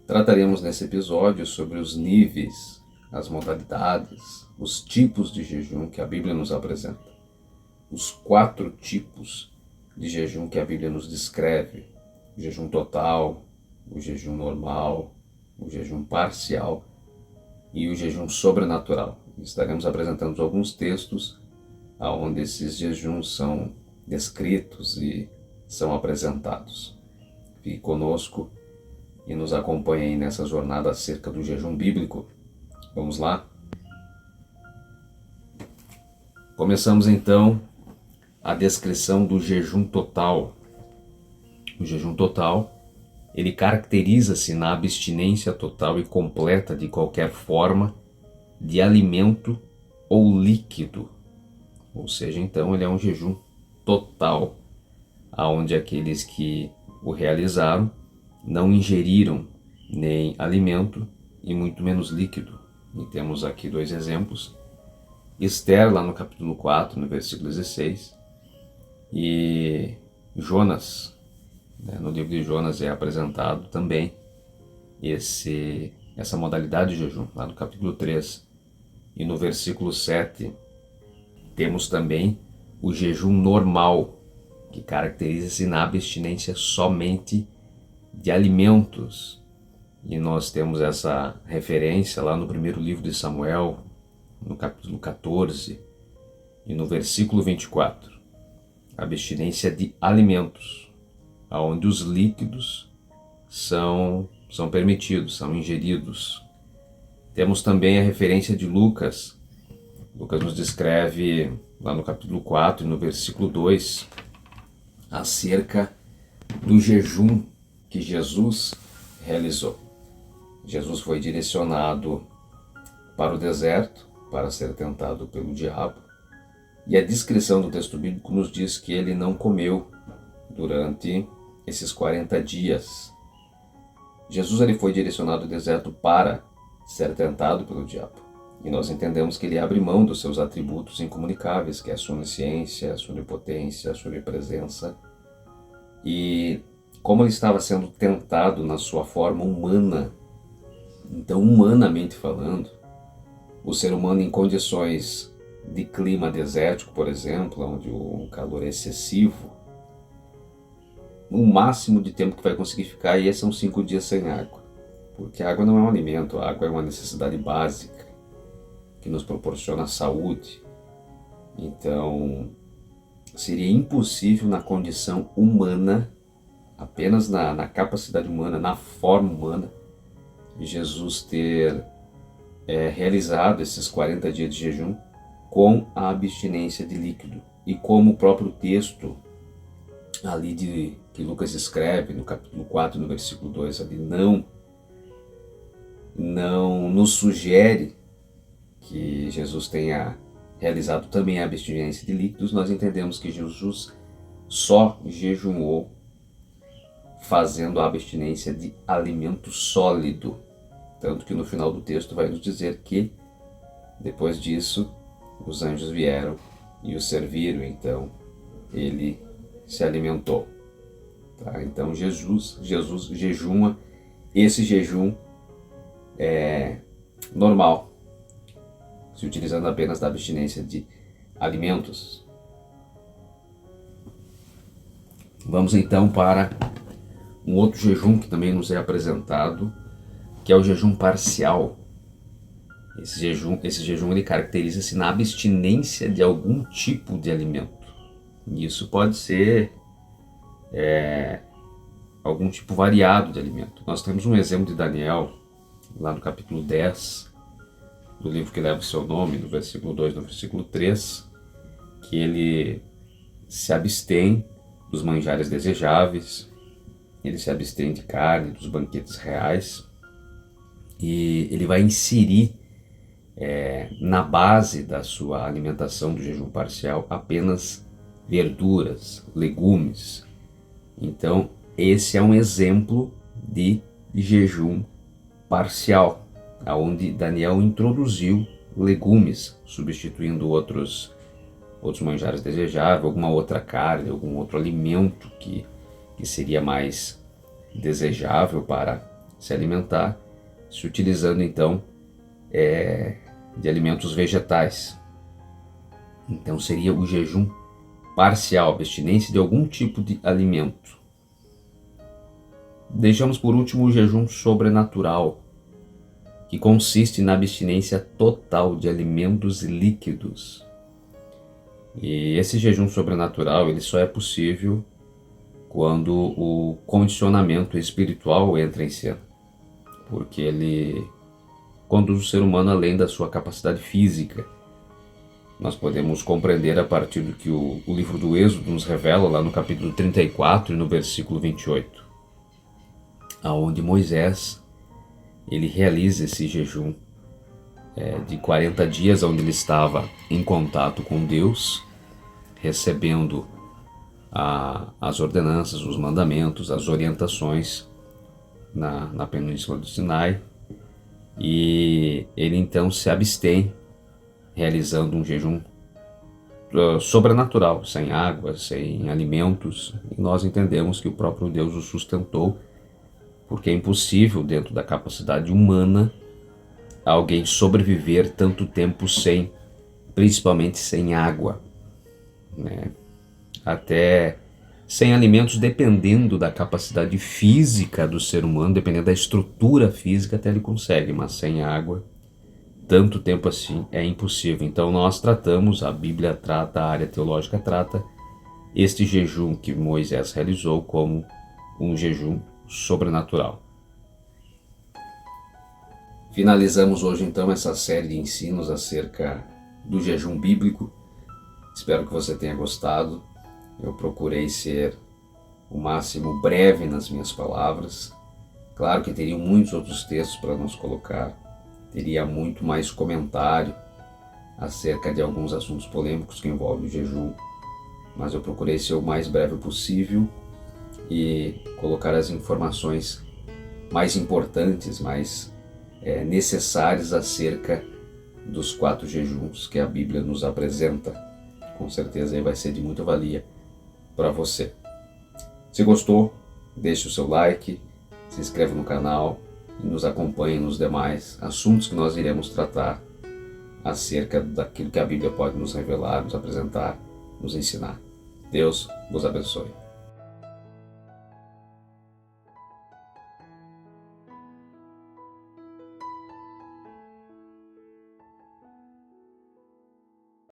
Trataremos nesse episódio sobre os níveis, as modalidades, os tipos de jejum que a Bíblia nos apresenta. Os 4 tipos de jejum que a Bíblia nos descreve: o jejum total, o jejum normal, o jejum parcial e o jejum sobrenatural. Estaremos apresentando alguns textos onde esses jejuns são descritos e são apresentados. Fique conosco e nos acompanhe aí nessa jornada acerca do jejum bíblico. Vamos lá? Começamos então a descrição do jejum total. O jejum total, ele caracteriza-se na abstinência total e completa de qualquer forma de alimento ou líquido. Ou seja, então, ele é um jejum total, onde aqueles que o realizaram não ingeriram nem alimento e muito menos líquido. E temos aqui 2 exemplos. Esther, lá no capítulo 4, no versículo 16, e Jonas, no livro de Jonas é apresentado também essa modalidade de jejum, lá no capítulo 3. E no versículo 7 temos também o jejum normal, que caracteriza-se na abstinência somente de alimentos. E nós temos essa referência lá no primeiro livro de Samuel, no capítulo 14 e no versículo 24. Abstinência de alimentos, onde os líquidos são permitidos, são ingeridos. Temos também a referência de Lucas. Lucas nos descreve lá no capítulo 4 e no versículo 2 acerca do jejum que Jesus realizou. Jesus foi direcionado para o deserto para ser tentado pelo diabo, e a descrição do texto bíblico nos diz que ele não comeu durante esses 40 dias. Jesus ele foi direcionado ao deserto para ser tentado pelo diabo, e nós entendemos que ele abre mão dos seus atributos incomunicáveis, que é a sua onisciência, a sua onipotência, a sua onipresença. E como ele estava sendo tentado na sua forma humana, então humanamente falando, o ser humano em condições de clima desértico, por exemplo, onde o calor é excessivo, o máximo de tempo que vai conseguir ficar aí são 5 dias sem água, porque a água não é um alimento, a água é uma necessidade básica que nos proporciona saúde. Então seria impossível na condição humana, apenas na capacidade humana, na forma humana, Jesus ter realizado esses 40 dias de jejum com a abstinência de líquido. E como o próprio texto ali que Lucas escreve no capítulo 4, no versículo 2, ali não nos sugere que Jesus tenha realizado também a abstinência de líquidos, nós entendemos que Jesus só jejuou fazendo a abstinência de alimento sólido. Tanto que no final do texto vai nos dizer que depois disso os anjos vieram e o serviram, então ele se alimentou. Tá? Então Jesus jejuma, esse jejum é normal, se utilizando apenas da abstinência de alimentos. Vamos então para um outro jejum que também nos é apresentado, que é o jejum parcial. Esse jejum ele caracteriza-se na abstinência de algum tipo de alimento. Isso pode ser algum tipo variado de alimento. Nós temos um exemplo de Daniel, lá no capítulo 10, do livro que leva o seu nome, no versículo 2 e no versículo 3, que ele se abstém dos manjares desejáveis, ele se abstém de carne, dos banquetes reais, e ele vai inserir na base da sua alimentação do jejum parcial apenas verduras, legumes. Então esse é um exemplo de jejum parcial, onde Daniel introduziu legumes, substituindo outros manjares desejáveis, alguma outra carne, algum outro alimento que seria mais desejável para se alimentar, se utilizando então de alimentos vegetais. Então seria o jejum parcial, abstinência de algum tipo de alimento. Deixamos por último o jejum sobrenatural, que consiste na abstinência total de alimentos líquidos. E esse jejum sobrenatural ele só é possível quando o condicionamento espiritual entra em cena, porque ele conduz o ser humano além da sua capacidade física. Nós podemos compreender a partir do que o livro do Êxodo nos revela lá no capítulo 34 e no versículo 28, aonde Moisés ele realiza esse jejum de 40 dias, onde ele estava em contato com Deus, recebendo as ordenanças, os mandamentos, as orientações na Península do Sinai, e ele então se abstém, realizando um jejum sobrenatural, sem água, sem alimentos, e nós entendemos que o próprio Deus o sustentou, porque é impossível, dentro da capacidade humana, alguém sobreviver tanto tempo principalmente sem água, né? Até sem alimentos, dependendo da capacidade física do ser humano, dependendo da estrutura física, até ele consegue, mas sem água, tanto tempo assim é impossível. Então nós tratamos, a Bíblia trata, a área teológica trata este jejum que Moisés realizou como um jejum sobrenatural. Finalizamos hoje então essa série de ensinos acerca do jejum bíblico. Espero que você tenha gostado. Eu procurei ser o máximo breve nas minhas palavras. Claro que teria muitos outros textos para nos colocar, teria muito mais comentário acerca de alguns assuntos polêmicos que envolvem o jejum, mas eu procurei ser o mais breve possível e colocar as informações mais importantes, mais necessárias acerca dos 4 jejuns que a Bíblia nos apresenta. Com certeza aí vai ser de muita valia para você. Se gostou, deixe o seu like, se inscreva no canal e nos acompanhe nos demais assuntos que nós iremos tratar acerca daquilo que a Bíblia pode nos revelar, nos apresentar, nos ensinar. Deus vos abençoe.